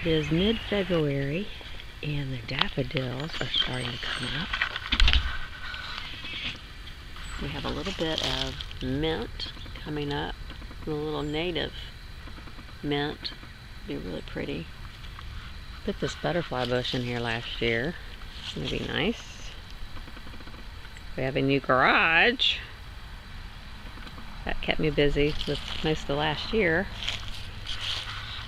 It is mid-February and the daffodils are starting to come up. We have a little bit of mint coming up, a little native mint. Be really pretty. Put this butterfly bush in here last year. It's gonna be nice. We have a new garage. That kept me busy with most of last year.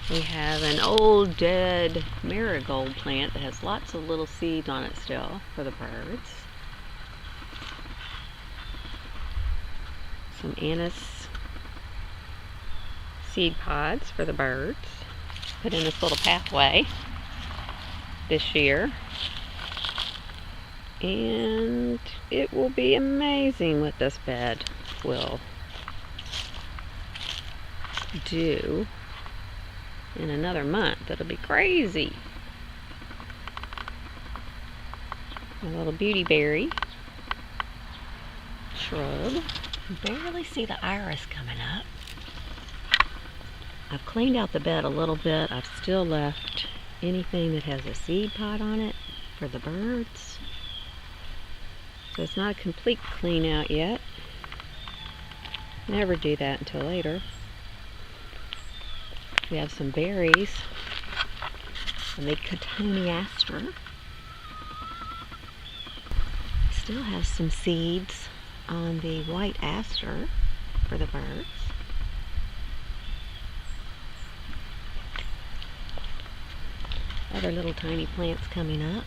We have an old dead marigold plant that has lots of little seeds on it still for the birds. Some anise seed pods for the birds. Put in this little pathway this year. And it will be amazing what this bed will do. In another month, it'll be crazy. A little beauty berry shrub. Barely see the iris coming up. I've cleaned out the bed a little bit. I've still left anything that has a seed pod on it for the birds. So it's not a complete clean out yet. Never do that until later. We have some berries from the cotoneaster. Still have some seeds on the white aster for the birds. Other little tiny plants coming up.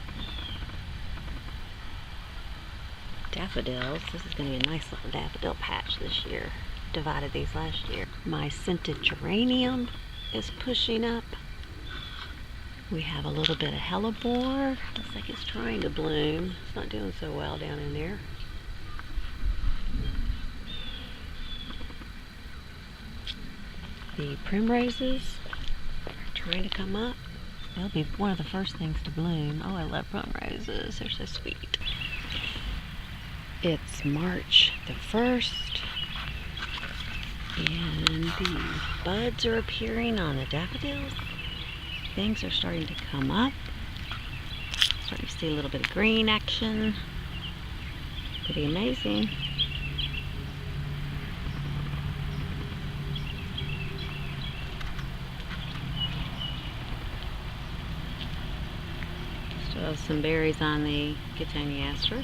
Daffodils. This is going to be a nice little daffodil patch this year. Divided these last year. My scented geranium is pushing up. We have a little bit of hellebore. Looks like it's trying to bloom. It's not doing so well down in there. The primroses are trying to come up. They'll be one of the first things to bloom. Oh, I love primroses. They're so sweet. It's March the 1st. And the buds are appearing on the daffodils. Things are starting to come up. Starting to see a little bit of green action. Pretty amazing. Still have some berries on the cotoneaster.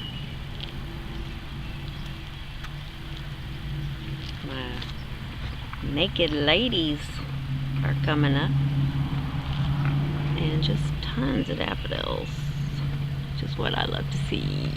My naked ladies are coming up, and just tons of daffodils, which is what I love to see.